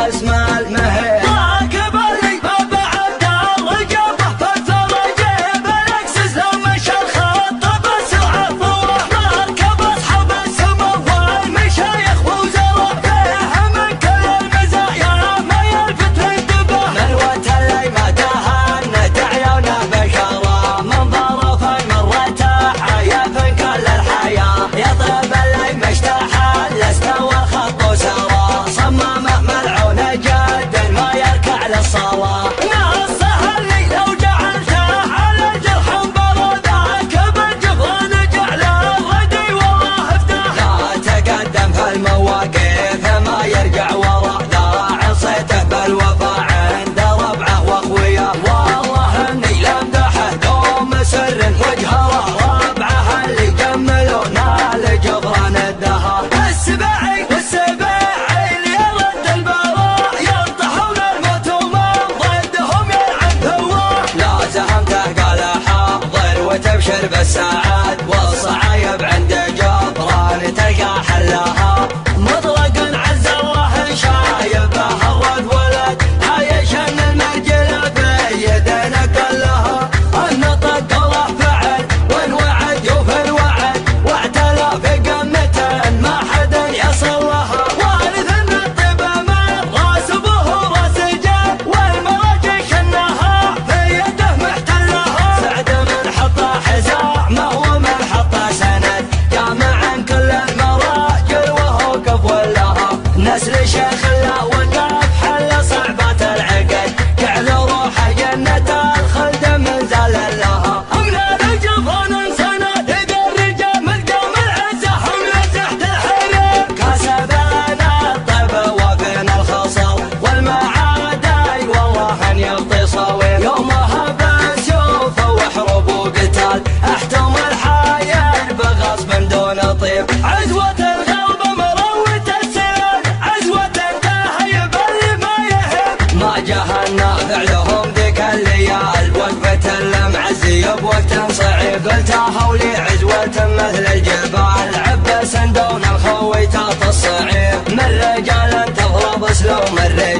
اسم المهيب. راكب اللي ما بعد الرقبة فالثرى جيب الاكسس لو مشى الخط بسرعة فوق. مركب اصحاب السما والمشايخ وزراء فيها من كل المزايا ما يلفت انتباه. مروة اللي ما تهنت عيونه بشرى من ظرف مرته عيا في كل الحياة. يا طيب اللي مشتاح الاستوى الخط وسرى صمامه ملعون جد ما يركع للصلاة. نصه اللي لو جعلته على الجرح انبرى ذاك بالجبران جعله الردي والله افتح. لا تقدم في المواقف ما يرجع وراء ذراع صيته بالوفا عند ربعه واخوياه. والله اني لمدحه دوم سر وجهره ربعه اللي جملونا لجبران الدهر. السباعي والسباعي اللي يرد البراء ينطحون الموت ومن ضدهم يلعن ثواه. لا زهمته قال حاضر وتبشر بالسعاد والصعايب عند جبران تلقى حلها. مطلق عز الله شايبه الرد ولد عايش ان المرجله بيدنا كلها. النطق الله فعل وانوعد وفي الوعد واعتلى في قمته ما حد يصل لها. وارث النطب من راس ابوه راس جد والمراجل كنها في يده محتلها. سعد من حطه حزامه ومن حطه سند جامع كل المراجل وهو كفو لها. نسل شيخ الله وقف حل صعبات العقد جعل روحه جنة الخلد من زال لها. أمنا لجبران سند إذا الرجال من قوم العزة حملة تحت الحريم. كسبنا الطب وفينا الخصر والمعادي والله ان يبطي صويب. يومها بسيوف وحروب وقتال احتم الحايل بغصب دون طيب. عزوة الغلب مروة السيل عزوة الدهيب اللي ما يهب. ما جهلنا فعلهم ذيك الليال وقفة المعزي بوقت صعيب. قلتها ولي عزوة مثل الجبال عبس دون الخويتات الصعيب. من رجال تضرب سلوم الرجال